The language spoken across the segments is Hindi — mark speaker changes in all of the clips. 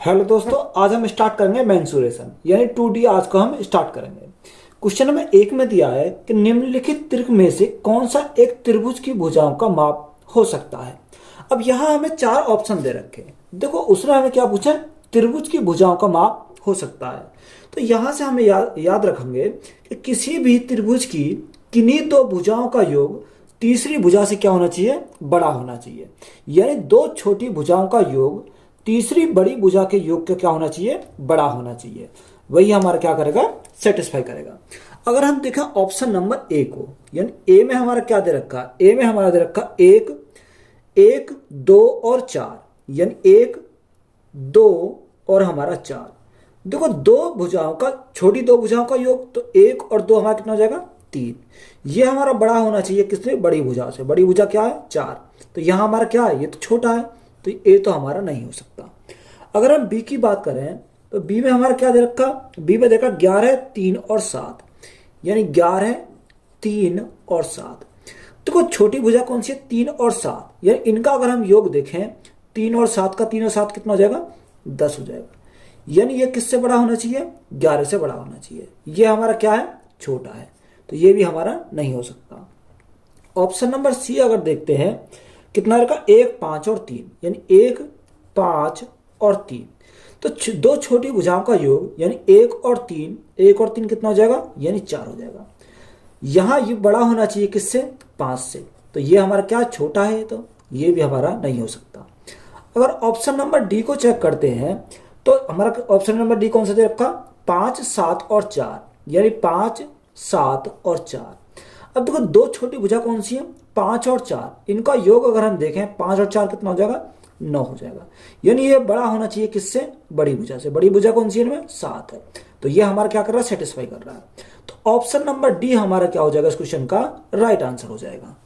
Speaker 1: हेलो दोस्तों, आज हम स्टार्ट करेंगे मेंसुरेशन यानी 2D। आज को हम स्टार्ट करेंगे। क्वेश्चन नंबर 1 में दिया है कि निम्नलिखित त्रिक में से कौन सा एक त्रिभुज की भुजाओं का माप हो सकता है। अब यहाँ हमें 4 ऑप्शन दे रखे हैं। देखो उसने हमें क्या पूछा है, त्रिभुज की भुजाओं का माप हो सकता है। तो यहाँ से हमें याद रखेंगे कि किसी भी त्रिभुज की किन्हीं दो भुजाओं का योग तीसरी भुजा से क्या होना चाहिए, बड़ा होना चाहिए। यानी दो छोटी भुजाओं का योग तीसरी बड़ी भुजा के योग का क्या होना चाहिए, बड़ा होना चाहिए। वही हमारा क्या करेगा, सेटिस्फाई करेगा। अगर हम देखें ऑप्शन नंबर ए को, यानी ए में हमारा क्या दे रखा है, ए में हमारा दे रखा 1 1 2 और 4, यानी 1 2 और हमारा 4। देखो दो भुजाओं का, छोटी दो भुजाओं का योग, तो 1 और 2 हमारा कितना हो जाएगा, 3। ये हमारा बड़ा होना चाहिए किससे, बड़ी भुजा से। बड़ी भुजा क्या है, 4। तो यहां हमारा क्या है, ये तो छोटा है, तो ए तो हमारा नहीं हो सकता। अगर हम बी की बात करें तो बी में हमारा क्या दे रखा, बी में देखा 11 3 और 7, यानी 11 3 और 7। देखो छोटी भुजा कौन सी है, 3 और 7, यानी इनका अगर हम योग देखें 3 और 7 का, 3 और 7 कितना हो जाएगा, 10 हो जाएगा। यानी ये किससे बड़ा होना चाहिए, 11 से बड़ा होना चाहिए। ये हमारा क्या है, छोटा है, तो ये भी हमारा नहीं हो सकता। ऑप्शन नंबर सी अगर देखते हैं कितना रखा, 1 5 और 3, यानी 1 5 और 3। तो दो छोटी भुजाओं का योग यानी 1 और 3, 1 और 3 कितना हो जाएगा, यानी 4 हो जाएगा। यहां ये बड़ा होना चाहिए किससे, 5 से, तो ये हमारा क्या छोटा है, तो ये भी हमारा नहीं हो सकता। अगर ऑप्शन नंबर डी को चेक करते हैं तो हमारा ऑप्शन नंबर डी कौन सा दे रखा, 5 7 और 4, यानी 5 7 और 4। अब देखो दो छोटी भुजा कौन सी है, 5 और 4, इनका योग अगर हम देखें 5 और 4 कितना हो जाएगा, 9 हो जाएगा। यानी ये बड़ा होना चाहिए किससे, बड़ी भुजा से। बड़ी भुजा कौन सी है, इनमें 7 है, तो ये हमारा क्या कर रहा है, सेटिस्फाई कर रहा है। तो ऑप्शन नंबर डी हमारा क्या हो जाएगा, इस क्वेश्चन का राइट आंसर हो जाएगा।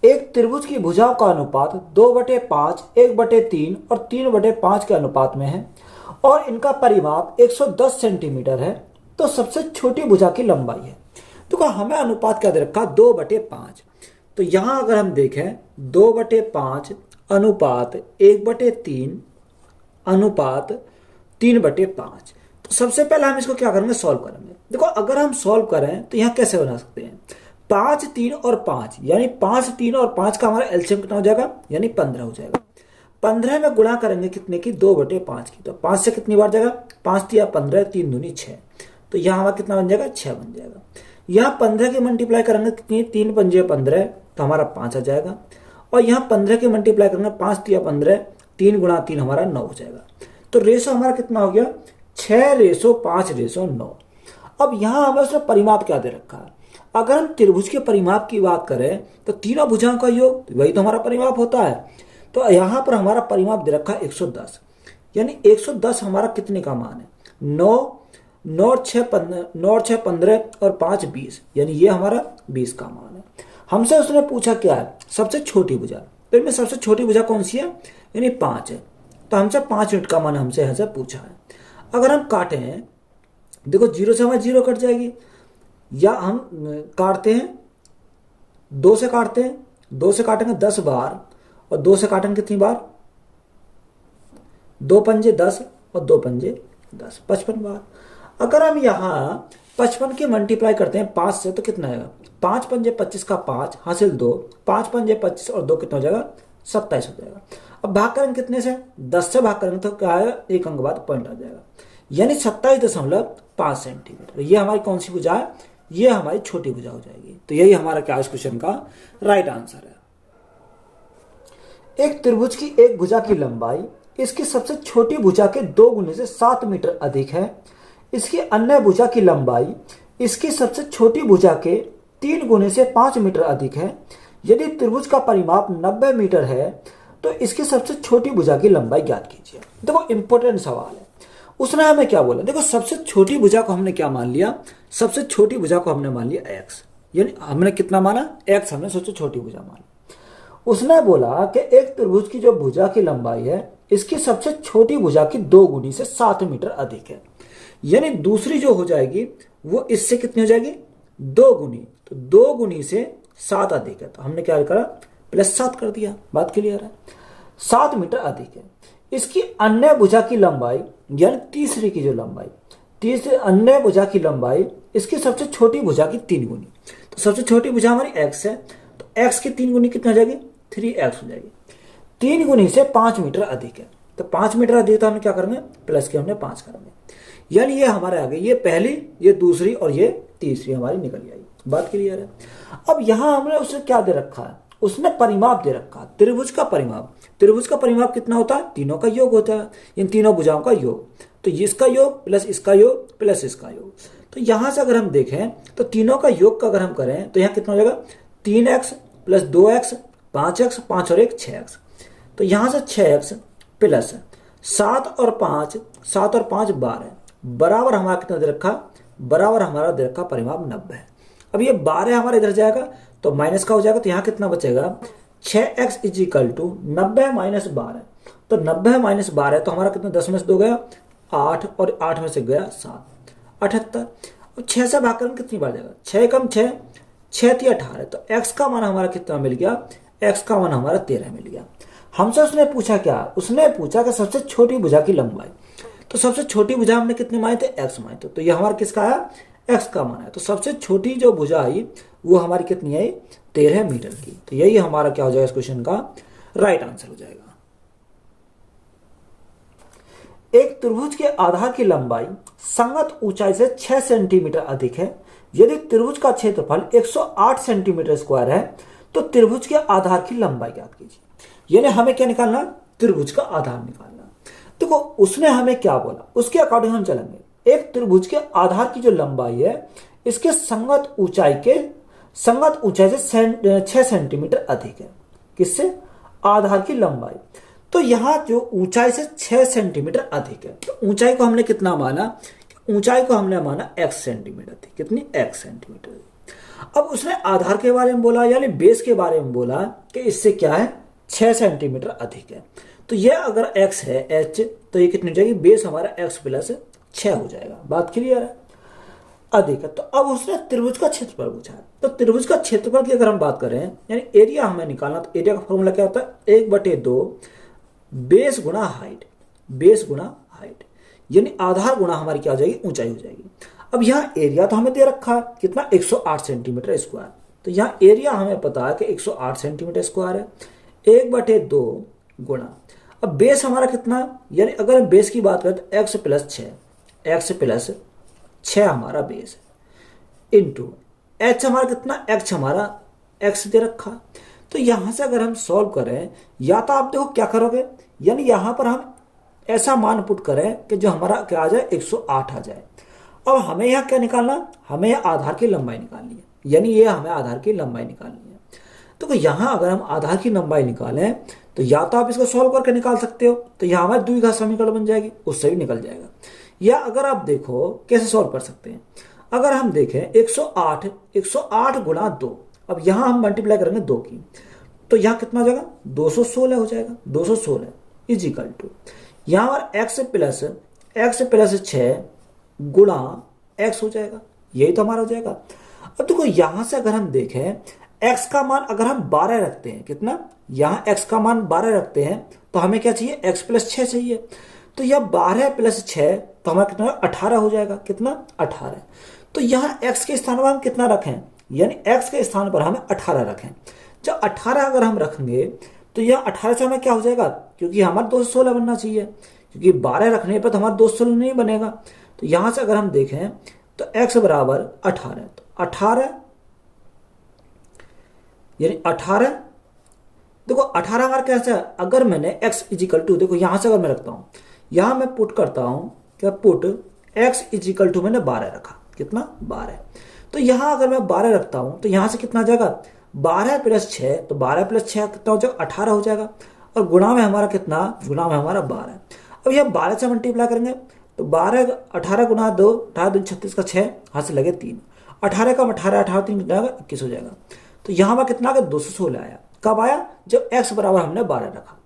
Speaker 1: एक त्रिभुज की भुजाओं का अनुपात 2/5 1/3 और 3/5 के अनुपात में है और इनका परिमाप 110 सेंटीमीटर है। तो सबसे छोटी भुजा की लंबाई है। तो हमें अनुपात क्या दे रखा, 2/5। तो यहां अगर हम देखें 2/5 अनुपात 1/3 अनुपात 3/5। तो सबसे पहले हम इसको क्या करेंगे, सॉल्व करेंगे। देखो अगर हम सॉल्व करें तो यहां कैसे बना सकते हैं, 5 3 और 5, यानी 5 3 और 5 का हमारा एलसीएम कितना हो जाएगा, यानी 15 हो जाएगा। 15 में गुणा करेंगे कितने की, 2/5 की। तो 5 से कितनी बार जाएगा, 5 3 15, 3 दूनी 6, तो यहाँ हमारा कितना बन जाएगा, 6 बन जाएगा। यहाँ 15 की मल्टीप्लाई करेंगे कितनी, 3 पंजे 15, तो हमारा 5 आ जाएगा। और यहाँ 15 की मल्टीप्लाई करेंगे 5 3 15, 3 गुणा 3 हमारा 9 हो जाएगा। तो रेशो हमारा कितना हो गया, 6:5:9। अब यहाँ हमें उसने परिमाप क्या दे रखा है। अगर हम त्रिभुज के परिमाप की बात करें तो तीनों भुजाओं का योग, वही तो हमारा परिमाप होता है। तो यहाँ पर हमारा परिमाप दे रखा है 110, यानी 110 हमारा कितने का मान है, 9 9 और 6 15 और 5 20, यानी ये हमारा 20 का मान है। हमसे उसने पूछा क्या है, सबसे छोटी भुजा। तो इनमें सबसे छोटी भुजा कौन सी है, यानी 5 है। तो हमसे 5 यूनिट का मान हमसे यहाँ से पूछा है। अगर हम काटे हैं, देखो 0 से हमारी 0 कट जाएगी, या हम काटते हैं 2 से, काटते हैं 2 से काटेंगे 10 बार, और 2 से काटेंगे कितनी बार, 2 पंजे 10 और 2 पंजे 10, 55 बार। अगर हम यहाँ 55 की मल्टीप्लाई करते हैं 5 से, तो कितना आएगा, 5 पंजे 25 का 5 हासिल 2, 5 पंजे 25 और 2 कितना हो जाएगा, 27 हो जाएगा। अब भाग करेंगे कितने से, 10 से भाग करेंगे तो क्या आएगा, एक अंक बाद पॉइंट आ जाएगा, यानी 27.5 सेंटीमीटर। ये हमारी कौन सी भुजा है, ये हमारी छोटी भुजा हो जाएगी। तो यही हमारा क्या इस क्वेश्चन का राइट आंसर है। एक त्रिभुज की एक भुजा की लंबाई इसकी सबसे छोटी भुजा के 2 गुने से 7 मीटर अधिक है। इसकी अन्य भुजा की लंबाई इसकी सबसे छोटी भुजा के 3 गुने से 5 मीटर अधिक है। यदि त्रिभुज का परिमाप 90 मीटर है तो इसकी सबसे छोटी भुजा की लंबाई ज्ञात कीजिए। देखो इंपॉर्टेंट सवाल है। उसने हमें क्या बोला, देखो सबसे छोटी भुजा को हमने क्या मान लिया, सबसे छोटी भुजा को हमने मान लिया x, यानी हमने कितना माना, x हमने सबसे छोटी भुजा मानी। उसने बोला कि एक त्रिभुज की जो भुजा की लंबाई है इसकी सबसे छोटी भुजा की 2 गुनी से 7 मीटर अधिक है, यानी दूसरी जो हो जाएगी वो इससे कितनी हो जाएगी, 2 गुनी। तो 2 गुनी से 7 अधिक है, तो हमने क्या करा, +7 कर दिया। बात क्लियर है। 7 मीटर अधिक है। इसकी अन्य भुजा की लंबाई यानी तीसरी की जो लंबाई, तीसरी अन्य भुजा की लंबाई इसकी सबसे छोटी भुजा की 3 गुनी। तो सबसे छोटी भुजा हमारी x है, तो x की 3 गुनी कितना हो जाएगी, 3x हो जाएगी। 3 गुनी से 5 मीटर अधिक है, तो 5 मीटर अधिक तो हमने क्या करेंगे, प्लस के हमने 5 करेंगे, यानी ये हमारे आ गए, ये पहली, ये दूसरी और ये तीसरी हमारी निकल आई। बात क्लियर है। अब यहां हमने उसे क्या दे रखा है, उसने परिमाप दे रखा है, त्रिभुज का परिमाप। त्रिभुज का परिमाप कितना होता है, तीनों का योग होता है, इन तीनों भुजाओं का योग। तो इसका योग प्लस इसका योग प्लस इसका योग। तो यहां से अगर हम देखें तो तीनों का योग का अगर हम करें तो यहां कितना हो जाएगा, 3x प्लस 2x 5x, 5 और 1 6x। तो यहां से 6x प्लस 7 और 5 12 बराबर हमारा कितना दे रखा, बराबर हमारा दे रखा परिमाप 90 है। अब ये 12 हमारा इधर जाएगा तो माइनस का हो जाएगा, तो यहां कितना बचेगा, 6x = 90 माइनस 12। तो 90 माइनस 12 तो हमारा कितना, 10 में से 2 गया 8 और 8 में से गया 7, 78। अब 6 से भाग कर कितनी बार जाएगा, 6 कम 6, 6 थी 18। तो x का मान हमारा कितना मिल गया, x का मान हमारा 13 मिल गया। हमसे उसने पूछा क्या, उसने पूछा कि सबसे छोटी भुजा की लंबाई। तो सबसे छोटी भुजा हमने कितनी मानी थे, x मानी थे। तो ये हमारा किसका आया, x का मान है। तो सबसे छोटी जो भुजा आई वो हमारी कितनी आई, 13 मीटर की। तो यही हमारा क्या हो जाएगा, इस क्वेश्चन का राइट आंसर हो जाएगा। एक त्रिभुज के आधार की लंबाई संगत ऊंचाई से 6 सेंटीमीटर अधिक है। यदि त्रिभुज का क्षेत्रफल 108 सेंटीमीटर स्क्वायर है तो त्रिभुज के आधार की लंबाई ज्ञात कीजिए। यानी हमें क्या निकालना, त्रिभुज का आधार निकालना। देखो उसने हमें क्या बोला, उसके अकॉर्डिंग हम चलेंगे। एक त्रिभुज के आधार की जो लंबाई है इसके संगत ऊंचाई से 6 सेंटीमीटर अधिक है। किससे, आधार की लंबाई। तो यहां जो ऊंचाई से 6 सेंटीमीटर अधिक है, तो ऊंचाई को हमने कितना माना, ऊंचाई को हमने माना x सेंटीमीटर थी, कितनी, x सेंटीमीटर। अब उसने आधार के बारे में बोला यानी बेस के बारे में बोला कि इससे क्या है, 6 सेंटीमीटर अधिक है। तो ये अगर x है h, तो ये कितनी हो जाएगी, बेस हमारा x प्लस 6 हो जाएगा। बात क्लियर है, अधिक है। तो अब उसने त्रिभुज का क्षेत्रफल पूछा है। तो त्रिभुज का क्षेत्रफल की अगर हम बात करें यानी एरिया हमें निकालना, तो एरिया का फॉर्मूला क्या होता है, 1/2 बेस गुणा हाइट, बेस गुणा हाइट, यानी आधार गुणा हमारी क्या हो जाएगी, ऊंचाई हो जाएगी। अब यहाँ एरिया तो हमें दे रखा है कितना, 108 सेंटीमीटर स्क्वायर। तो यहाँ एरिया हमें पता है कि 108 सेंटीमीटर स्क्वायर है, 1/2 गुणा, अब बेस हमारा कितना, यानी अगर बेस की बात करें तो x प्लस 6 हमारा बेस है, इंटू h हमारा कितना, x हमारा x दे रखा। तो यहां से अगर हम सॉल्व करें, या तो आप देखो क्या करोगे, यानी यहां पर हम ऐसा मान पुट करें कि जो हमारा क्या आ जाए, 108 आ जाए। अब हमें यहाँ क्या निकालना, हमें यहाँ आधार की लंबाई निकालनी है, यानी ये हमें आधार की लंबाई निकालनी है। तो यहाँ अगर हम आधार की लंबाई निकालें तो या तो आप इसको सॉल्व करके निकाल सकते हो, तो यहाँ हमारे द्विघात समीकरण बन जाएगी, उससे भी निकल जाएगा। या अगर आप देखो कैसे सॉल्व कर सकते हैं, अगर हम देखें 108 गुणा 2, अब यहाँ हम मल्टीप्लाई करेंगे 2 की, तो यहाँ कितना हो जाएगा, 216 हो जाएगा। 216 इजिकल टू यहाँ पर x प्लस 6 गुणा x हो जाएगा, यही तो हमारा हो जाएगा। अब देखो यहां से अगर हम देखें x का मान अगर हम 12 रखते हैं, कितना, यहाँ x का मान 12 रखते हैं तो हमें क्या चाहिए, x प्लस 6 चाहिए। तो यह 12 प्लस 6 तो हमारा कितना, 18 हो जाएगा, कितना, 18। तो यहाँ x के स्थान पर हम कितना रखें, यानी x के स्थान पर हमें 18 रखें। जब 18 अगर हम रखेंगे तो यह 18 से हमें क्या हो जाएगा, क्योंकि हमारा 216 बनना चाहिए, क्योंकि 12 रखने पर तो हमारा 216 नहीं बनेगा। तो यहां से अगर हम देखें तो x बराबर 18, तो 18 यानी 18, देखो 18 हमारा कैसा है, अगर मैंने x इजिकल टू, देखो यहां से अगर मैं रखता हूं, यहां मैं पुट करता हूं क्या, पुट x इजिकल टू मैंने 12 रखा, कितना, 12। तो यहां अगर मैं 12 रखता हूं तो यहां से कितना आ जाएगा, 12 प्लस 6, तो 12 प्लस 6 कितना हो जाएगा, 18 हो जाएगा। और गुणा में हमारा कितना, गुणा में हमारा 12। अब यह 12 से मल्टीप्लाई करेंगे तो 18 गुणा 2, 18 दूनी 36 का 6, हाथ से लगे 3, 18 का 18 3 कितना आएगा, 21 हो जाएगा। तो यहाँ पर कितना आ गया, 216 आया। कब आया, जब x बराबर हमने 12 रखा।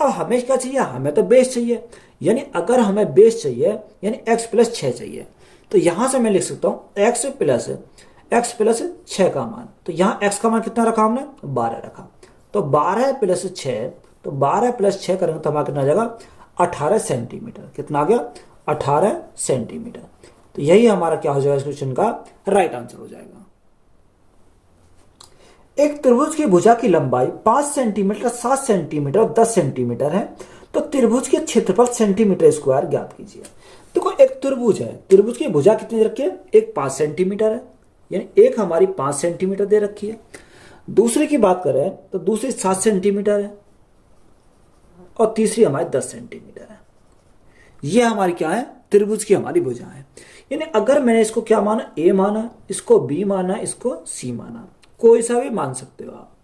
Speaker 1: अब हमें क्या चाहिए, हमें तो बेस चाहिए, यानी अगर हमें बेस चाहिए यानी x प्लस 6 चाहिए, तो यहां से मैं लिख सकता हूं x प्लस 6 का मान। तो यहाँ x का मान कितना रखा हमने, 12 रखा। तो 12 प्लस 6, तो 12 प्लस 6 करेंगे तो हमारा कितना आ जाएगा 18 सेंटीमीटर। कितना आ गया 18 सेंटीमीटर। तो यही हमारा क्या हो जाएगा इस क्वेश्चन का राइट आंसर हो जाएगा। एक त्रिभुज की भुजा की लंबाई 5 सेंटीमीटर, 7 सेंटीमीटर और 10 सेंटीमीटर है, तो त्रिभुज के क्षेत्रफल सेंटीमीटर स्क्वायर ज्ञात कीजिए। देखो एक त्रिभुज है, त्रिभुज की भुजा कितनी दे रखी है, एक 5 सेंटीमीटर है, यानी एक हमारी 5 सेंटीमीटर दे रखी है। दूसरे की बात करें तो दूसरी 7 सेंटीमीटर है और तीसरी हमारी 10 सेंटीमीटर है। ये हमारी क्या है, त्रिभुज की हमारी भुजा है। यानी अगर मैंने इसको क्या माना, ए माना, इसको बी माना, इसको सी माना, कोई सा भी मान सकते हो आप।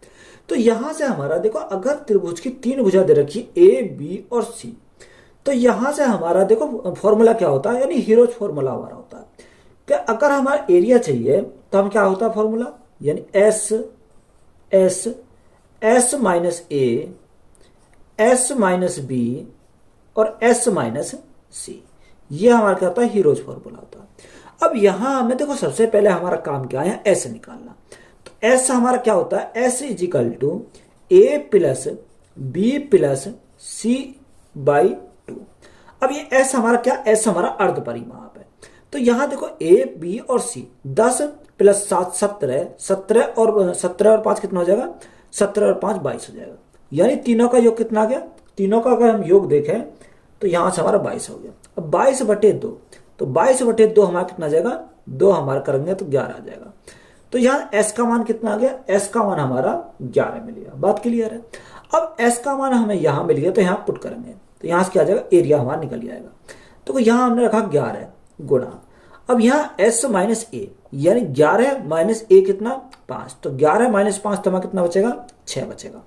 Speaker 1: तो यहां से हमारा देखो, अगर त्रिभुज की 3 भुजा दे रखी ए बी और सी, तो यहां से हमारा देखो फॉर्मूला क्या होता है, यानी हीरोज फॉर्मूला हमारा होता है कि अगर हमारा एरिया चाहिए तो हम क्या होता है फॉर्मूला, यानी एस एस एस माइनस ए, एस माइनस बी और एस माइनस सी, ये हमारा क्या होता है, हीरोज फॉर्मूला होता है। अब यहां हमें देखो सबसे पहले हमारा काम क्या है, एस निकालना। तो एस हमारा क्या होता है, S is equal to A plus B plus C by 2। अब ये एस हमारा क्या, एस हमारा अर्ध परिमाप है। तो यहां देखो ए बी और सी, 10 प्लस 7 17, 17 और 5 कितना हो जाएगा, 17 और 5 22 हो जाएगा। यानी तीनों का योग कितना आ गया, तीनों का अगर हम योग देखें तो यहां से हमारा 22 हो गया। अब 22/2, तो 22/2 हमारा कितना आ जाएगा, 2 हमारा करेंगे तो 11 आ जाएगा। तो यहाँ s का मान कितना आ गया, s का मान हमारा 11 मिल गया। बात क्लियर है। अब s का मान हमें यहां मिल गया तो यहां पुट करेंगे तो यहां से क्या आ जाएगा, एरिया हमारा निकल जाएगा। तो यहां हमने रखा 11 गुणा, अब यहां s माइनस ए, यानी 11 माइनस ए कितना 5, तो 11 माइनस 5 तो हमारा कितना बचेगा, 6 बचेगा,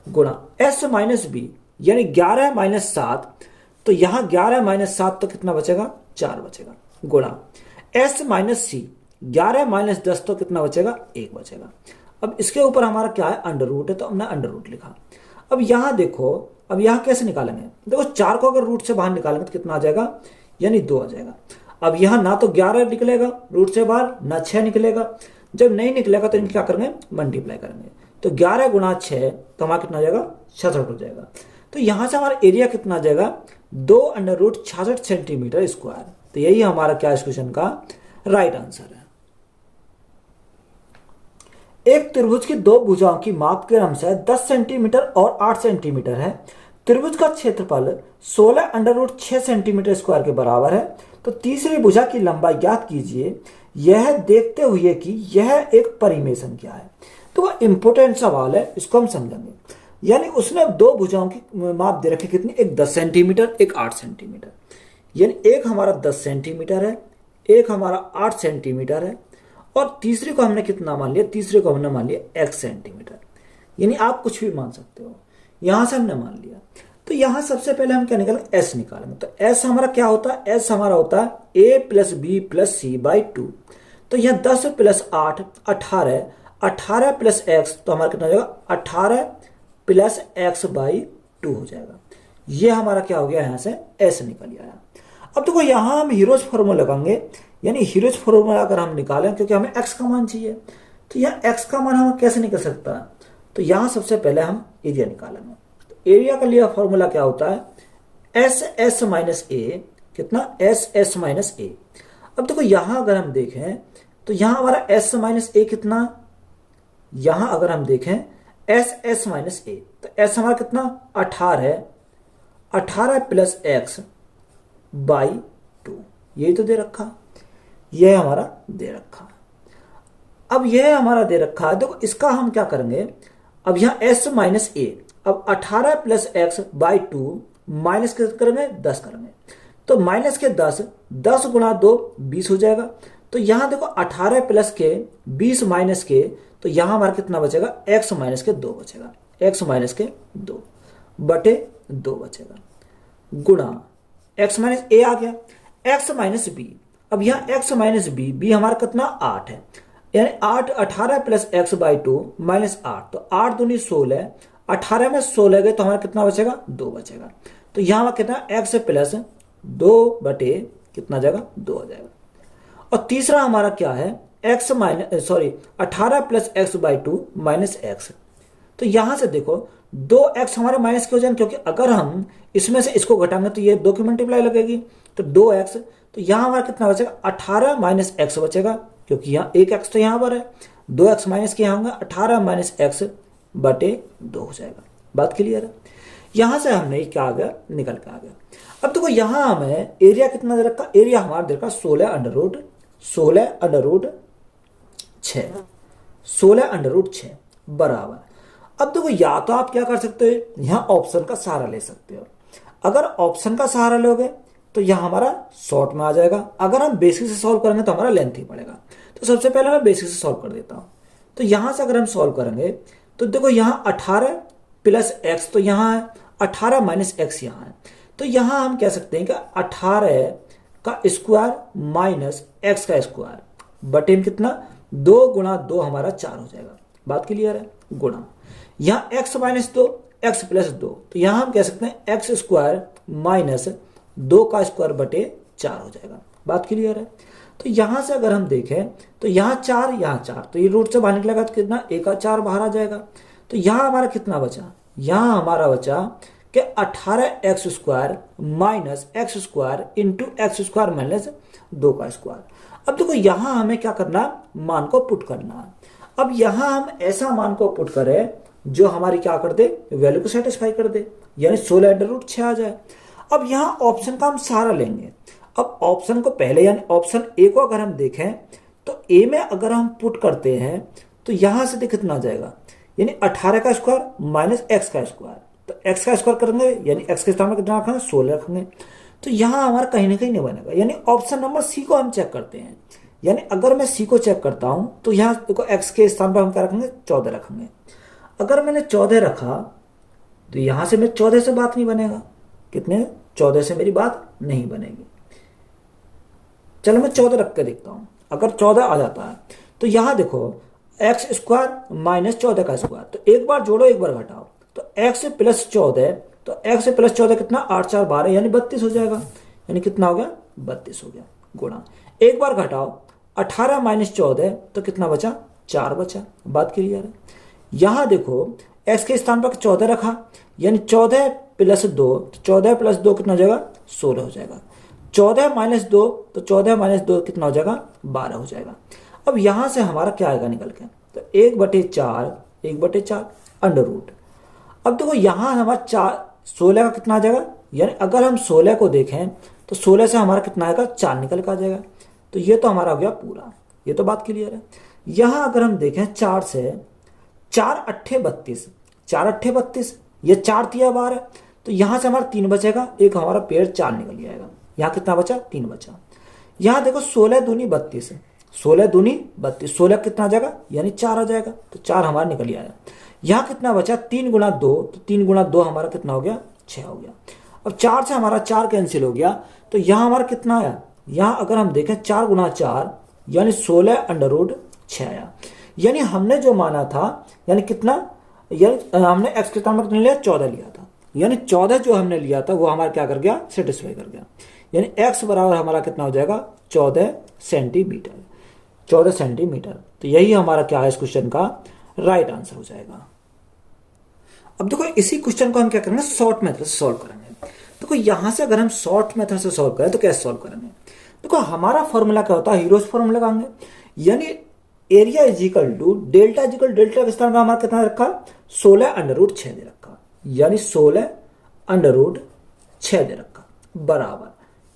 Speaker 1: गुणा s माइनस बी, यानी 11 माइनस 7, तो यहां 11 माइनस 7 तो कितना बचेगा, 4 बचेगा, गुणा s माइनस सी, 11 माइनस 10 तो कितना बचेगा, 1 बचेगा। अब इसके ऊपर हमारा क्या है, अंडर रूट है, तो हमने अंडर रूट लिखा। अब यहां देखो, अब यहां कैसे निकालेंगे, देखो 4 को अगर रूट से बाहर निकालेंगे तो कितना आ जाएगा, यानी 2 आ जाएगा। अब यहां ना तो 11 निकलेगा रूट से बाहर, ना 6 निकलेगा। जब नहीं निकलेगा तो इनका क्या करेंगे, मल्टीप्लाई करेंगे। तो 11 गुणा 6 तो हमारा कितना आ जाएगा, 66 हो जाएगा। तो यहां से हमारा एरिया कितना आ जाएगा, 2√66 सेंटीमीटर स्क्वायर। तो यही हमारा क्या इस क्वेश्चन का राइट आंसर है। एक त्रिभुज की 2 भुजाओं की माप के क्रमशः 10 सेंटीमीटर और 8 सेंटीमीटर है। त्रिभुज का क्षेत्रफल 16√6 सेंटीमीटर स्क्वायर के बराबर है। तो तीसरी भुजा की लंबाई ज्ञात कीजिए, यह देखते हुए कि यह एक परिमेशन क्या है। तो वह इंपोर्टेंट सवाल है, इसको हम समझेंगे। यानी उसने 2 भुजाओं की माप दे रखी कितनी, एक 10 सेंटीमीटर एक 8 सेंटीमीटर, यानी एक हमारा 10 सेंटीमीटर है, एक हमारा 8 सेंटीमीटर है, और तीसरे को हमने कितना मान लिया, तीसरे को हमने मान लिया x सेंटीमीटर। यानी आप कुछ भी मान सकते हो, यहां से हमने मान लिया। तो यहां सबसे पहले हम क्या निकालेंगे, s निकालेंगे। तो s हमारा क्या होता है, s हमारा होता है a plus B plus C by 2। तो यह 10 प्लस 8 18, 18 प्लस x तो हमारा कितना हो जाएगा, 18 प्लस x बाई 2 हो जाएगा। ये हमारा क्या हो गया, यहां से s निकल आया। अब देखो यहां हम हीरोज फॉर्मूला लगाएंगे, यानी हीरोज फॉर्मूला अगर हम निकालें, क्योंकि हमें x का मान चाहिए, तो यह x का मान हम कैसे निकल सकता है। तो यहां सबसे पहले हम एरिया निकालेंगे। तो एरिया का लिए फॉर्मूला क्या होता है, एस एस माइनस ए, कितना, एस एस माइनस ए। अब देखो यहां अगर हम देखें तो यहां हमारा एस माइनस ए कितना, यहां अगर हम देखें एस एस माइनस ए, तो एस हमारा कितना 18, 18 प्लस एक्स बाई 2, यही तो दे रखा, यह हमारा दे रखा। अब यह हमारा दे रखा है, देखो इसका हम क्या करेंगे, अब यहां s माइनस ए, अब 18 प्लस एक्स बाई 2 माइनस करेंगे 10 करेंगे, तो माइनस के 10, 10 गुणा 2 20 हो जाएगा। तो यहां देखो 18 प्लस के 20 माइनस के, तो यहां हमारा कितना बचेगा, x माइनस के 2 बचेगा, x माइनस के 2 बटे 2 बचेगा, गुणा x माइनस ए आ गया, x माइनस बी। अब यहां x माइनस बी, बी हमारा कितना 8 है, यानी 8 18 प्लस एक्स बाई 2 माइनस 8, तो 8 दूनी 16, 18 में 16 गए तो हमारा कितना बचेगा, 2 बचेगा। तो यहां कितना x प्लस 2 बटे कितना जाएगा, 2 आ जाएगा। और तीसरा हमारा क्या है, x minus 18 plus x by 2 minus x. तो यहां से देखो 2x हमारे माइनस के हो जाएंगे, क्योंकि अगर हम इसमें से इसको घटाएंगे तो ये 2 की मल्टीप्लाई लगेगी, तो 2x, तो यहाँ हमारा कितना बचेगा 18 माइनस एक्स बचेगा, क्योंकि यहाँ एक एक्स तो यहाँ पर है, 2x माइनस के यहाँ होगा 18 माइनस एक्स बटे 2 हो जाएगा। बात क्लियर है। यहाँ से हमने क्या आ गया, निकल के आ गया। अब देखो यहाँ हमें एरिया कितना दे रखा, एरिया हमारा दे रखा 16√6 बराबर। अब देखो या तो आप क्या कर सकते हो, यहाँ ऑप्शन का सहारा ले सकते हो। अगर ऑप्शन का सहारा लोगे तो यहाँ हमारा शॉर्ट में आ जाएगा, अगर हम बेसिक से सॉल्व करेंगे तो हमारा लेंथ ही पड़ेगा। तो सबसे पहले मैं बेसिक से सॉल्व कर देता हूँ। तो यहाँ से अगर हम सॉल्व करेंगे तो देखो यहाँ 18 प्लस एक्स तो यहाँ है, 18 माइनस एक्स यहाँ है, तो यहाँ हम कह सकते हैं कि 18 का स्क्वायर माइनस एक्स का स्क्वायर बटे में कितना 2 गुणा 2 हमारा 4 हो जाएगा। बात क्लियर है। गुणा यहाँ x माइनस 2 एक्स प्लस 2, तो यहाँ हम कह सकते हैं एक्स स्क्वायर माइनस 2 का स्क्वायर बटे 4 हो जाएगा। बात क्लियर है। तो यहाँ से अगर हम देखें तो यहाँ 4 यहाँ 4, तो ये रूट से बाहर निकलेगा तो कितना 1 का 4 बाहर आ जाएगा। तो यहाँ हमारा कितना बचा, यहाँ हमारा बचा कि 18x square minus x square into x square minus 2 का स्क्वायर। अब देखो यहाँ हमें क्या करना, मान को पुट करना है। अब यहाँ हम ऐसा मान को पुट करें जो हमारी क्या कर दे, वैल्यू को सेटिस्फाई कर दे, यानी 16√6 आ जाए। अब यहाँ ऑप्शन का हम सहारा लेंगे। अब ऑप्शन को पहले यानी ऑप्शन ए को अगर हम देखें तो ए में अगर हम पुट करते हैं तो यहाँ से कितना आ जाएगा, यानी 18 का स्क्वायर माइनस एक्स का स्क्वायर, तो एक्स का स्क्वायर करेंगे यानी एक्स के स्थान में कितना रखेंगे 16 रखेंगे, तो यहाँ हमारा कहीं ना कहीं नहीं बनेगा। यानी ऑप्शन नंबर सी को हम चेक करते हैं, यानी अगर मैं सी को चेक करता हूं तो यहाँ देखो एक्स के स्थान पर हम क्या रखेंगे 14 रखेंगे। अगर मैंने 14 रखा तो यहाँ से मैं 14 से बात नहीं बनेगा, कितने 14 से मेरी बात नहीं बनेगी। चलो मैं 14 रख के देखता हूं, अगर 14 आ जाता है तो यहाँ देखो एक्स स्क्वायर माइनस 14 का स्क्वायर, तो एक बार जोड़ो एक बार घटाओ, तो एक्स प्लस 14, तो एक्स प्लस 14 कितना 8 4 12 यानी 32 हो जाएगा, यानी कितना हो गया 32 हो गया। गुणा एक बार घटाओ 18 माइनस 14, तो कितना बचा 4 बचा। बात क्लियर है। यहाँ देखो एक्स के स्थान पर 14 रखा यानी 14 प्लस 2, तो 14 प्लस 2 कितना हो जाएगा 16 हो जाएगा। 14 माइनस 2, तो 14 माइनस 2 कितना हो जाएगा 12 हो जाएगा। अब यहाँ से हमारा क्या आएगा निकल के, तो 1/4 अंडर रूट। अब देखो यहाँ हमारा 16 का कितना आ जाएगा, यानी अगर हम 16 को देखें तो 16 से हमारा कितना आएगा 4 निकल कर आ जाएगा, तो ये तो हमारा हो गया पूरा। ये तो बात क्लियर है। यहाँ अगर हम देखें 4 से 4 अट्ठे 32, 4 अट्ठे 32, ये 4 तिया 12, तो यहाँ से हमारा 3 बचेगा, एक हमारा पेड़ 4 निकल जाएगा। यहाँ कितना बचा 3 बचा। यहाँ देखो 16 दूनी 32, 16 दूनी 32, 16 कितना आ जाएगा यानी 4 आ जाएगा, तो 4 हमारा निकल आया। यहाँ कितना बचा 3 गुणा 2, तो 3 गुणा 2 हमारा कितना हो गया 6 हो गया। अब 4 से हमारा 4 कैंसिल हो गया, तो यहाँ हमारा कितना आया, यहाँ अगर हम देखें 4 गुणा 4 यानी 16 अंडर रूट 6 आया। यानी हमने जो माना था यानी कितना, यानी हमने एक्स के स्थान पर कितना लिया 14 लिया था, यानी 14 जो हमने लिया था वो हमारा क्या कर गया सेटिस्फाई कर गया। यानी एक्स बराबर हमारा कितना हो जाएगा 14 सेंटीमीटर, 14 सेंटीमीटर। तो यही हमारा क्या है इस क्वेश्चन का राइट आंसर हो जाएगा। अब देखो इसी क्वेश्चन को हम क्या करेंगे शॉर्ट मेथड से सॉल्व करेंगे। देखो यहां से अगर हम शॉर्ट मेथड से सॉल्व करें तो कैसे सॉल्व करेंगे, देखो हमारा फॉर्मूला क्या होता है हीरोज फॉर्मूला लगाएंगे, यानी area is equal to delta is equal delta के स्थान पर हमारा कितना रखा 16 अंडर रूट 6 दे रखा, यानी 16 अंडर रूट 6 दे रखा बराबर,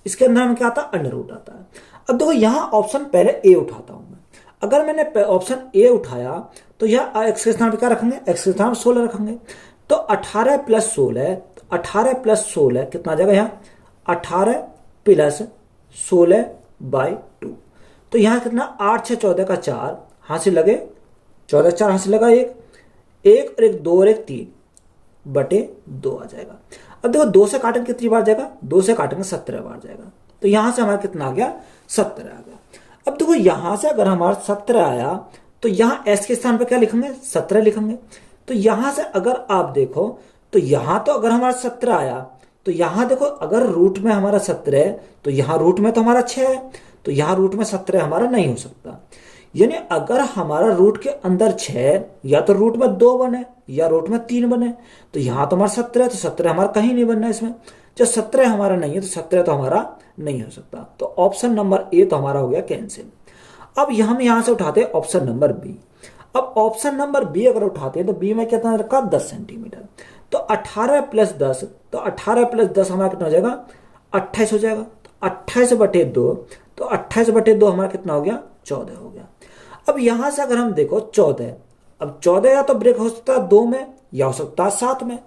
Speaker 1: इसके अंदर हमें क्या आता है अंडर रूट आता है। अब देखो यहाँ ऑप्शन पहले ए उठाता हूं मैं, अगर मैंने ऑप्शन ए उठाया तो यह एक्स के स्थान पर क्या रखेंगे एक्स के स्थान पर 16 रखेंगे, तो 18 प्लस 16, 18 प्लस 16 कितना आ जाएगा यहाँ 18 प्लस 16/2, तो यहाँ कितना 8 6 14 का 4 हासिल लगे 14 4 हासिल लगा 1 1 और 1 2 और 1 3 बटे 2 आ जाएगा। अब देखो 2 से काटेंगे कितनी बार जाएगा 2 से काटेंगे 17 बार जाएगा, तो यहां से हमारा कितना आ गया 17 आ गया। अब देखो यहां से अगर हमारा 17 आया तो यहां एस के स्थान पर क्या लिखेंगे 17 लिखेंगे, तो यहां से अगर आप देखो तो यहां तो अगर हमारा 17 आया तो यहां देखो अगर रूट में हमारा 17 है तो यहां रूट में तो हमारा 6 है, तो यहां रूट में 17 हमारा नहीं हो सकता। यानी अगर हमारा रूट के अंदर 6 या तो रूट में 2 बने या रूट में 3 बने, तो यहाँ तो हमारा 17 है, तो 17 हमारा कहीं नहीं बनना है इसमें। जब 17 हमारा नहीं है तो 17 तो हमारा नहीं हो सकता। तो ऑप्शन नंबर ए तो हमारा हो गया कैंसिल। अब हम यहां से उठाते हैं ऑप्शन नंबर बी। अब ऑप्शन नंबर बी अगर उठाते हैं तो बी में कितना रखा, 10 सेंटीमीटर। तो 18 प्लस 10, तो 18 प्लस 10 हमारा कितना हो जाएगा, 28 हो जाएगा। तो 28/2, तो 28/2 हमारा कितना हो गया, 14 हो गया। अब यहां से अगर हम देखो 14, अब 14 या तो ब्रेक हो सकता है 2 में या हो सकता है 7 में।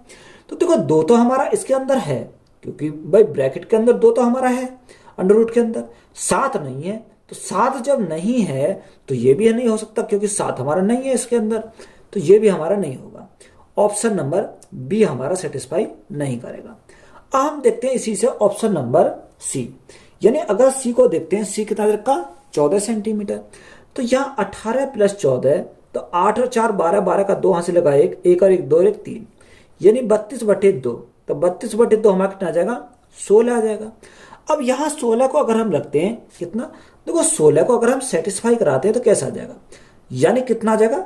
Speaker 1: तो देखो 2 तो हमारा इसके अंदर है, क्योंकि भाई ब्रैकेट के अंदर 2 तो हमारा है अंडर रूट के अंदर, 7 नहीं है। तो 7 जब नहीं है तो ये भी नहीं हो सकता, क्योंकि 7 हमारा नहीं है इसके अंदर, तो ये भी हमारा नहीं होगा। ऑप्शन नंबर बी हमारा सेटिस्फाई नहीं करेगा। अब हम देखते हैं इसी से ऑप्शन नंबर सी। यानी अगर सी को देखते हैं, सी कितना रखा, 14 सेंटीमीटर। तो यहाँ 18 प्लस 14, तो 8 और 4 12, 12 का 2 हासिल लगा, 1 1 और 1 2 और 1 3, यानी 32/2। तो 32/2 हमारा कितना आ जाएगा, 16 आ जाएगा। अब यहाँ 16 को अगर हम रखते हैं कितना, देखो 16 को अगर हम सेटिस्फाई कराते हैं तो कैसा आ जाएगा, यानी कितना आ जाएगा,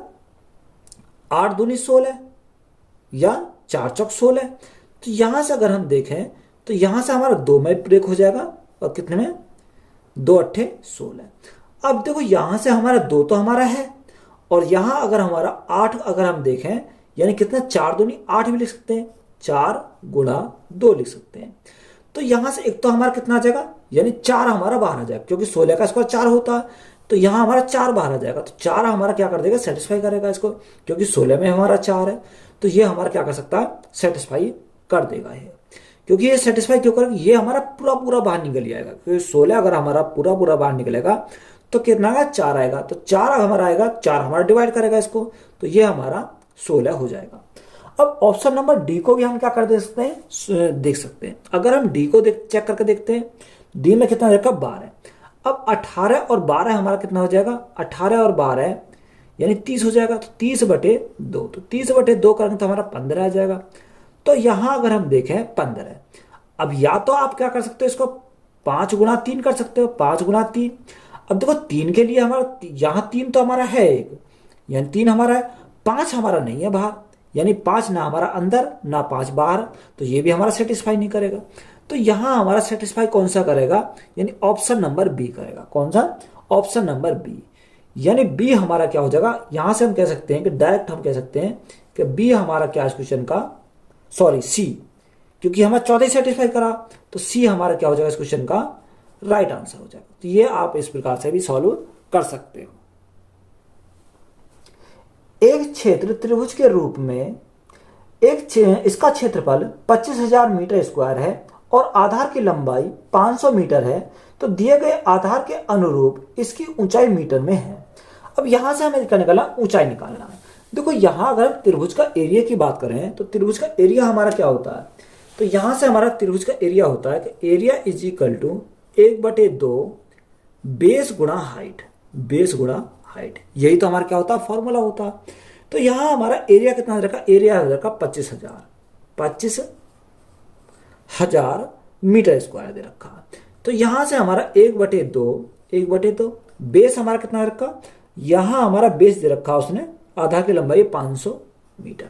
Speaker 1: 8 दूनी 16 या 4 चौक 16। तो यहां से अगर हम देखें तो यहां से हमारा 2 में ब्रेक हो जाएगा, और कितने में, 2 8 16। अब देखो यहां से हमारा 2 तो हमारा है, और यहां अगर हमारा 8 अगर हम देखें, यानी कितना, 4 दूनी 8 भी लिख सकते हैं, 4 गुणा 2 लिख सकते हैं। तो यहां से एक तो हमारा कितना आ जाएगा, यानी 4 हमारा बाहर आ जाएगा, क्योंकि 16 का स्क्वायर 4 होता है। तो यहां हमारा 4 बाहर आ जाएगा, तो 4 हमारा क्या कर देगा, सेटिस्फाई करेगा इसको, क्योंकि 16 में हमारा 4 है। तो ये हमारा क्या कर सकता है, सेटिस्फाई कर देगा ये। क्योंकि ये सेटिस्फाई क्यों करेगा, ये हमारा पूरा पूरा बाहर निकल जाएगा, क्योंकि 16 अगर हमारा पूरा पूरा बाहर निकलेगा तो कितना आएगा, 4 आएगा। तो 4 हमारा आएगा, 4 हमारा डिवाइड करेगा इसको, तो ये हमारा 16 हो जाएगा। अब ऑप्शन नंबर डी को भी हम क्या कर दे सकते हैं, देख सकते हैं। अगर हम डी को चेक करके देखते हैं, डी में कितना रहेगा, 12। अब 18 और 12 हमारा कितना हो जाएगा, 18 और 12 यानी 30 हो जाएगा। तो 30/2, तो 30/2 करेंगे तो हमारा 15 आ जाएगा। तो यहां अगर हम देखें 15, अब या तो आप क्या कर सकते हो, इसको 5 गुणा 3 कर सकते हो, 5 गुणा 3। अब देखो 3 के लिए हमारा यहां 3 तो हमारा है एक, यानी 3 हमारा है, 5 हमारा नहीं है बाहर, यानी 5 ना हमारा अंदर ना 5 बाहर, तो ये भी हमारा सेटिस्फाई नहीं करेगा। तो यहां हमारा सेटिस्फाई कौन सा करेगा, यानी ऑप्शन नंबर बी करेगा। कौन सा, ऑप्शन नंबर बी। यानी बी हमारा क्या हो जाएगा, यहां से हम कह सकते हैं कि डायरेक्ट हम कह सकते हैं कि बी हमारा क्या इस क्वेश्चन का, सॉरी सी, क्योंकि हमारा 14 सेटिस्फाई करा, तो सी हमारा क्या हो जाएगा इस क्वेश्चन का राइट आंसर हो जाएगा। तो ये आप इस प्रकार से भी सॉल्व कर सकते हो। एक क्षेत्र त्रिभुज के रूप में इसका क्षेत्रफल 25,000 मीटर स्क्वायर है और आधार की लंबाई 500 मीटर है, तो दिए गए आधार के अनुरूप इसकी ऊंचाई मीटर में है। अब यहां से हमें क्या निकालना, ऊंचाई निकालना है। देखो यहां अगर त्रिभुज का एरिया की बात करें तो त्रिभुज का एरिया हमारा क्या होता है, तो यहां से हमारा त्रिभुज का एरिया होता है कि area is equal to 1/2 base गुणा हाइट, बेस गुणा हाइट, यही तो हमारा क्या होता है, फॉर्मूला होता है। तो यहां हमारा एरिया कितना रखा, एरिया रखा 25,000 मीटर स्क्वायर दे रखा। तो यहां से हमारा 1/2 बेस हमारा कितना रखा, यहां हमारा बेस दे रखा उसने, आधार की लंबाई 500 मीटर।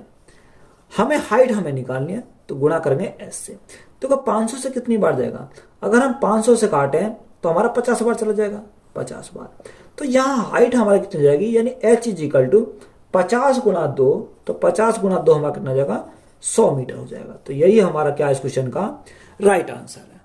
Speaker 1: हमें हाइट हमें निकालनी है, तो गुणा करेंगे एस से। तो 500 से कितनी बार जाएगा, अगर हम 500 से काटें तो हमारा 50 बार चला जाएगा, 50 बार। तो यहाँ हाइट हमारी कितनी जाएगी, यानी एच इज इक्वल टू 50 गुणा 2, तो 50 गुणा 2 हमारा कितना जाएगा, 100 मीटर हो जाएगा। तो यही हमारा क्या इस क्वेश्चन का राइट आंसर है।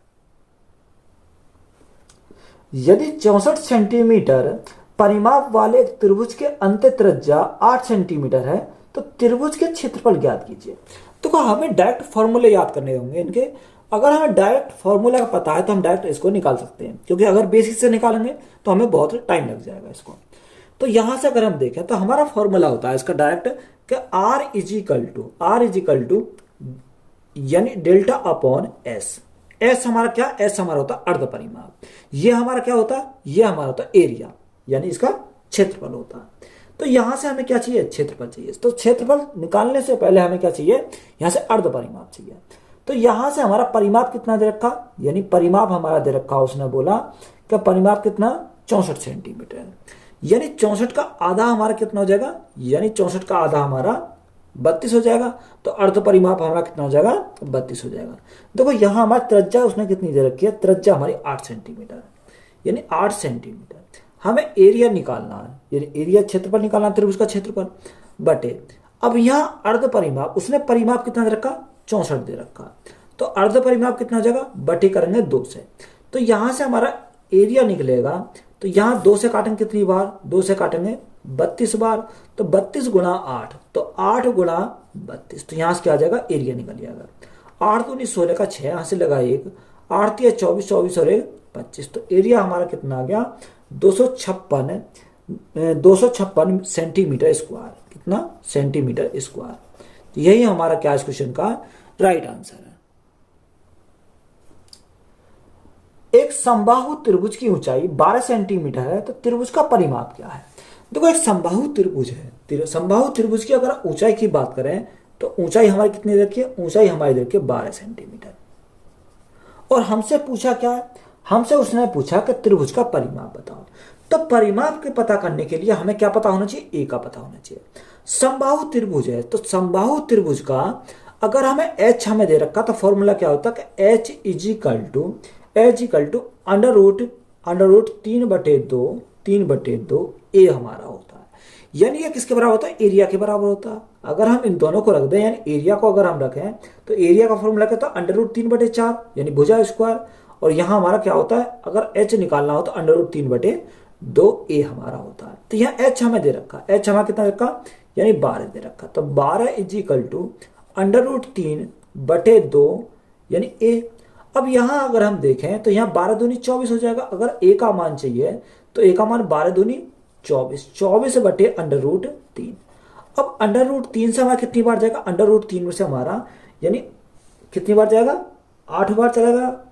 Speaker 1: यदि 64 सेंटीमीटर परिमाप वाले एक त्रिभुज के अंत्य त्रिज्या 8 सेंटीमीटर है, तो त्रिभुज के क्षेत्रफल ज्ञात कीजिए। तो हमें डायरेक्ट फॉर्मूले याद करने होंगे इनके। अगर हमें डायरेक्ट फॉर्मूला का पता है तो हम डायरेक्ट इसको निकाल सकते हैं, क्योंकि अगर बेसिक से निकालेंगे तो हमें बहुत टाइम लग जाएगा इसको। तो यहां से अगर हम देखें तो हमारा फॉर्मूला होता है इसका डायरेक्ट कि आर इज इक्वल टू यानी डेल्टा अपॉन एस। एस हमारा क्या, एस हमारा होता है अर्ध परिमाप, ये हमारा क्या होता है, ये हमारा होता है एरिया, यानी इसका क्षेत्रफल होता है। तो यहां से हमें क्या चाहिए, क्षेत्रफल चाहिए। तो क्षेत्रफल निकालने से पहले हमें क्या चाहिए, यहां से अर्ध परिमाप चाहिए। तो यहां से हमारा परिमाप कितना दे रखा, यानी परिमाप हमारा दे रखा, उसने बोला कि परिमाप कितना 64 सेंटीमीटर। यानी 64 का आधा हमारा कितना हो जाएगा, यानी 64 का आधा हमारा 32 हो जाएगा। तो अर्ध परिमाप हमारा कितना हो जाएगा, 32 हो जाएगा। देखो यहाँ हमारी त्रिज्या उसने कितनी दे रखी है, त्रिज्या हमारी 8 सेंटीमीटर है, यानी 8 सेंटीमीटर। हमें एरिया निकालना है, यानी एरिया क्षेत्रफल निकालना है, त्रिभुज का क्षेत्रफल बटे। अब यहाँ अर्ध परिमाप, उसने परिमाप कितना दे रखा, 64 दे रखा। तो अर्ध परिमाप कितना हो जाएगा, बटे करेंगे 2 से। तो यहाँ से हमारा एरिया निकलेगा, तो यहाँ 2 से काटेंगे कितनी बार, 2 से काटेंगे 32 बार। तो 32 गुणा 8, तो 8 गुणा 32, तो यहाँ से क्या आ जाएगा, एरिया निकल जाएगा। 8 दूनी 16 का 6, यहाँ से लगा 1, 8 तिया 24, 24 और 1 25। तो एरिया हमारा कितना आ गया, 256 सेंटीमीटर स्क्वायर। कितना, सेंटीमीटर स्क्वायर। तो यही हमारा क्या इस क्वेश्चन का राइट आंसर है। एक समबाहु त्रिभुज की ऊंचाई 12 सेंटीमीटर है, तो त्रिभुज का परिमाप क्या है। देखो एक समबाहु त्रिभुज है, समबाहु त्रिभुज की अगर ऊंचाई की बात करें तो ऊंचाई हमारी कितनी रखिए, ऊंचाई हमारी रखिए 12 सेंटीमीटर। और हमसे पूछा क्या है, हमसे उसने पूछा कि त्रिभुज का परिमाप बताओ। तो परिमाप के पता करने के लिए हमें क्या पता होना चाहिए, ए का पता होना चाहिए। समबाहु त्रिभुज है, तो समबाहु त्रिभुज का अगर हमें एच हमें दे रखा, तो फॉर्मूला क्या होता है कि H is equal to under root 3/2 A हमारा होता है। यानी ये किसके बराबर होता है, एरिया के बराबर होता है। अगर हम इन दोनों को रख दें, यानी एरिया को अगर हम रखें तो एरिया का फॉर्मूला क्या होता है, अंडर रूट 3/4 यानी भुजा स्क्वायर। और यहाँ हमारा क्या होता है, अगर एच निकालना हो तो अंडर रूट 3/2 ए हमारा होता है। तो यहाँ एच हमें दे रखा, एच हमारा कितना रखा, यानी 12 दे रखा। तो 12 is equal to under root 3/2 यानी ए। अब यहाँ अगर हम देखें तो यहाँ 12 दूनी 24 हो जाएगा। अगर ए का मान चाहिए तो ए का मान 12 दूनी 24/√3। अब अंडर रूट 3 से हमारा कितनी बार जाएगा, अंडर रूट 3 में से हमारा यानी कितनी बार जाएगा, 8 बार चलेगा।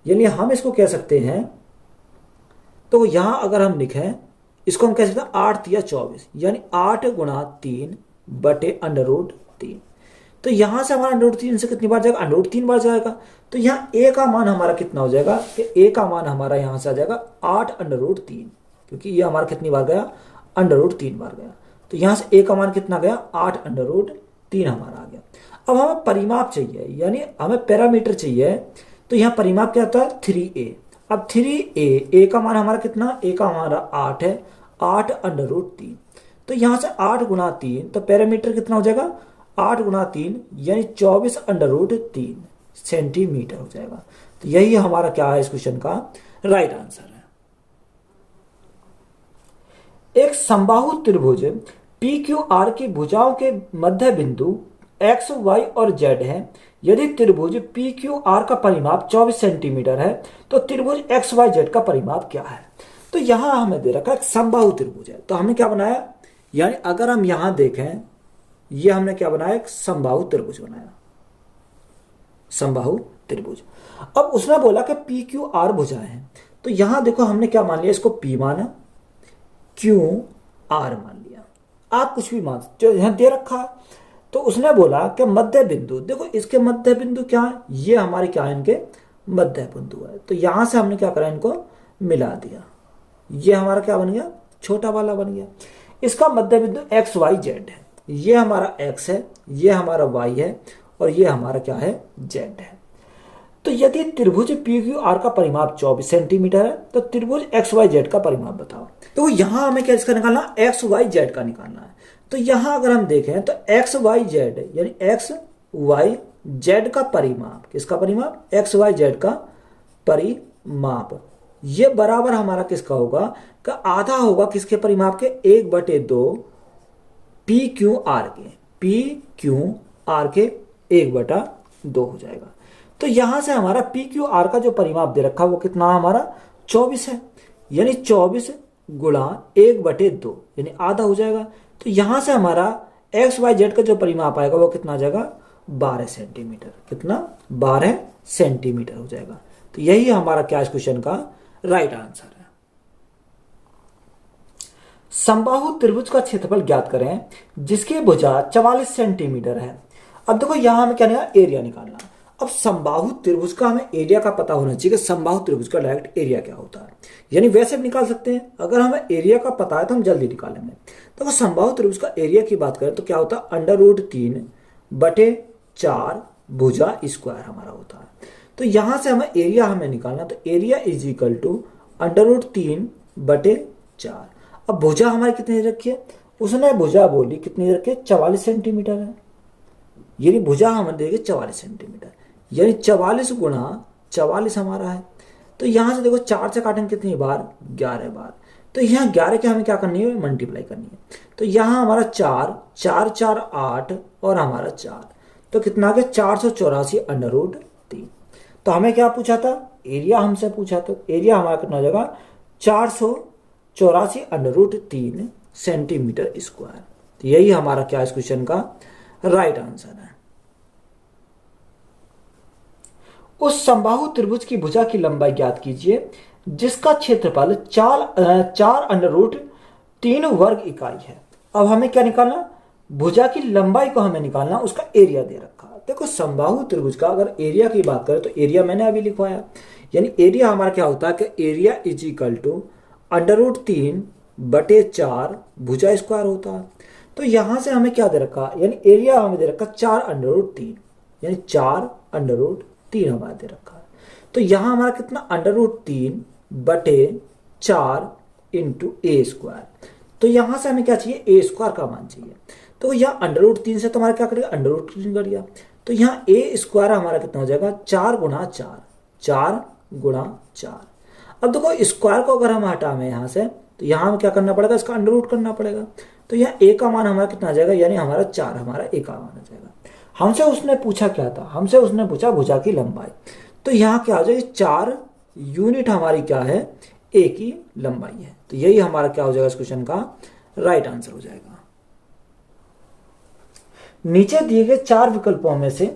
Speaker 1: यानी हम इसको कह सकते हैं, तो यहां अगर हम लिखें इसको हम कह सकते हैं 8 या 24, यानी 8 गुणा 3/√3। तो यहां से हमारा अंडर रूट 3 से कितनी बार जाएगा, अंडर रूट 3 बार जाएगा। तो यहाँ ए का मान हमारा कितना हो जाएगा कि ए का मान हमारा यहां से आ जाएगा 8/√3, क्योंकि ये हमारा कितनी बार गया, अंडर रूट 3 बार गया। तो यहां से ए का मान कितना गया, 8/√3 हमारा आ गया। अब हमें परिमाप चाहिए, यानी हमें पैरामीटर चाहिए। तो यहाँ परिमाप क्या होता है, 3a। अब 3a, ए का मान हमारा कितना, ए का हमारा 8 है, 8/√3। तो यहाँ से 8 गुणा 3, तो पैरामीटर कितना हो जाएगा, 8 गुणा 3 यानी 24/√3 सेंटीमीटर हो जाएगा। तो यही हमारा क्या है इस क्वेश्चन का राइट आंसर है। एक समबाहु त्रिभुज PQR की भुजाओं के मध्य बिंदु x, y और z है। यदि त्रिभुज PQR का परिमाप 24 सेंटीमीटर है, तो त्रिभुज XYZ का परिमाप क्या है। तो यहां हमें दे रखा है समबाहु त्रिभुज है। तो हमने क्या बनाया, यानी अगर हम यहां देखें, ये हमने क्या बनाया, एक समबाहु त्रिभुज बनाया, समबाहु त्रिभुज। अब उसने बोला कि PQR भुजाएं हैं। तो यहां देखो हमने क्या मान लिया, इसको P माना, QR मान लिया। आप कुछ भी मान, जो यहां दे रखा है। तो उसने बोला कि मध्य बिंदु, देखो इसके मध्य बिंदु क्या है, ये हमारे क्या है, इनके मध्य बिंदु है। तो यहां से हमने क्या करा, इनको मिला दिया। ये हमारा क्या बन गया, छोटा वाला बन गया। इसका मध्य बिंदु XYZ है। ये हमारा X है, ये हमारा Y है, और ये हमारा क्या है, Z है। तो यदि त्रिभुज PQR का परिमाप 24 सेंटीमीटर है, तो त्रिभुज XYZ का परिमाप बताओ। तो यहां हमें क्या इसका निकालना, XYZ का निकालना है। तो यहां अगर हम देखें तो XYZ यानी XYZ का परिमाप, किसका परिमाप, XYZ का परिमाप, ये बराबर हमारा किसका होगा, का आधा होगा किसके परिमाप के, 1/2 PQR के 1/2 हो जाएगा। तो यहां से हमारा PQR का जो परिमाप दे रखा वो कितना हमारा 24 है, यानी 24 गुणा 1/2 यानी आधा हो जाएगा। तो यहां से हमारा XYZ का जो परिमाप आएगा वो कितना आ जाएगा, 12 सेंटीमीटर। कितना, 12 सेंटीमीटर हो जाएगा। तो यही हमारा क्या इस क्वेश्चन का राइट आंसर है। समबाहु त्रिभुज का क्षेत्रफल ज्ञात करें जिसकी भुजा 44 सेंटीमीटर है। अब देखो यहां हमें क्या निकालना, एरिया निकालना। अब समबाहु त्रिभुज का हमें एरिया का पता होना चाहिए कि समबाहु त्रिभुज का डायरेक्ट एरिया क्या होता है, यानी वैसे भी निकाल सकते हैं। अगर हमें एरिया का पता है तो हम जल्दी निकालेंगे। तो समबाहु त्रिभुज का एरिया की बात करें तो क्या होता है, √3/4 भुजा स्क्वायर हमारा होता है। तो यहां से हमें एरिया निकालना, तो एरिया इज इक्वल टू √3/4। अब भुजा हमारी कितनी रखी है, उसने भुजा बोली कितनी रखी है, 44 सेंटीमीटर है, यानी भुजा हमें देगी 44 सेंटीमीटर, यानी 44 गुणा 44 हमारा है। तो यहां से देखो 4 से काटेंगे कितनी बार, 11 बार। तो यहाँ 11 के हमें क्या करनी है, मल्टीप्लाई करनी है। तो यहाँ हमारा 4 4 4 8 और हमारा 4, तो कितना आ गया 484/3। तो हमें क्या पूछा था, एरिया हमसे पूछा, तो एरिया हमारा कितना हो जाएगा 484/3 सेंटीमीटर स्क्वायर। तो यही हमारा क्या इस क्वेश्चन का राइट आंसर है। उस समबाहु त्रिभुज की भुजा की लंबाई ज्ञात कीजिए जिसका क्षेत्रफल 4√3 वर्ग इकाई है। अब हमें क्या निकालना, भुजा की लंबाई को हमें निकालना, उसका एरिया दे रखा। देखो समबाहु त्रिभुज का अगर एरिया की बात करें तो एरिया मैंने अभी लिखवाया, यानी एरिया हमारा क्या होता है कि एरिया इज इक्वल टू √3/4 भुजा स्क्वायर होता है। तो यहां से हमें क्या दे रखा, यानी एरिया हमें दे रखा 4√3, यानी 4√3 हमारा दे रखा है। तो यहां हमारा कितना √3/4 इंटू ए स्क्वायर। तो यहां से हमें क्या चाहिए, ए स्क्वायर का मान चाहिए। तो यहाँ √3 से तुम्हारा क्या करेगा, √3 कर दिया। तो यहाँ ए स्क्वायर हमारा कितना हो जाएगा 4 गुणा 4, 4 गुणा 4। अब देखो स्क्वायर को अगर हम हटावें यहाँ से, तो यहाँ हमें क्या करना पड़ेगा, इसका अंडर करना पड़ेगा। तो यहाँ ए का मान हमारा कितना आ जाएगा, यानी हमारा 4, हमारा ए का मान आ जाएगा। हमसे उसने पूछा क्या था, हमसे उसने पूछा भुजा की लंबाई। तो यहाँ क्या हो जाएगा, 4 यूनिट हमारी क्या है, ए की लंबाई है। तो यही हमारा क्या हो जाएगा इस क्वेश्चन का राइट आंसर हो जाएगा। नीचे दिए गए 4 विकल्पों में से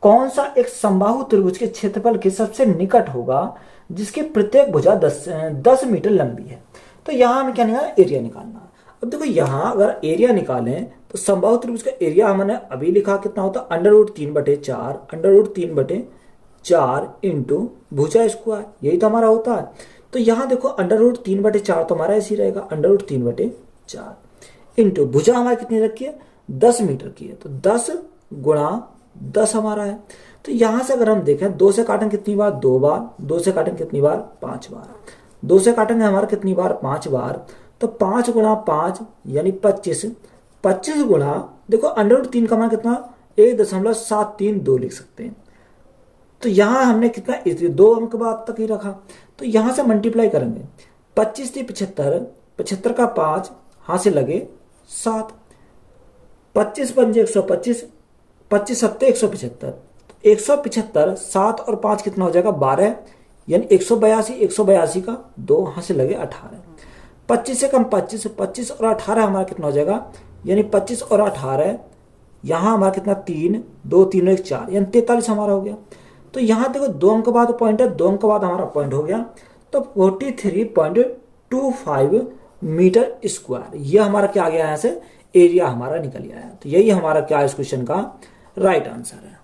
Speaker 1: कौन सा एक समबाहु त्रिभुज के क्षेत्रफल के सबसे निकट होगा जिसकी प्रत्येक भुजा 10 मीटर लंबी है। तो यहां हमें क्या निकालना, एरिया निकालना। अब देखो यहां अगर एरिया निकालें तो समबाहु त्रिभुज का एरिया हमने अभी लिखा कितना होता है, √3/4 इंटू भुजा स्क्वायर, यही तो हमारा होता है। तो यहां देखो √3/4 तो हमारा ऐसे ही रहेगा, √3/4 इंटू भुजा हमारी कितनी रखी है, 10 मीटर की है। तो 10 गुणा 10 हमारा है। तो यहां से अगर हम देखें 2 से काटेंगे कितनी बार, 2 बार, 2 से काटेंगे कितनी बार, 5 बार, 2 से काटेंगे हमारा कितनी बार, 5 बार। तो 5 गुणा 5 यानी 25, 25 गुणा देखो √3 का मान कितना 1.732 लिख सकते हैं। तो यहां हमने कितना 2 अंक बाद तक ही रखा। तो यहां से मल्टीप्लाई करेंगे, 25 थी 75, 75 का 5 हाथ से लगे 7, 25 पंजे 125, 25 सत्ते 175, 175 7 और 5 कितना हो जाएगा 12, यानी 182, 182 का 2 हाथ से लगे 18, 25 से कम 25, 25 और 18 हमारा कितना हो जाएगा, यानी 25 और 18 यहाँ हमारा कितना 3, 2 3 1 4, यानी 43 हमारा हो गया। तो यहाँ देखो 2 अंक बाद पॉइंट है, 2 अंक बाद हमारा पॉइंट हो गया। तो 43.25 मीटर स्क्वायर, ये हमारा क्या आ गया, यहाँ से एरिया हमारा निकल आया। तो यही हमारा क्या इस क्वेश्चन का राइट आंसर है।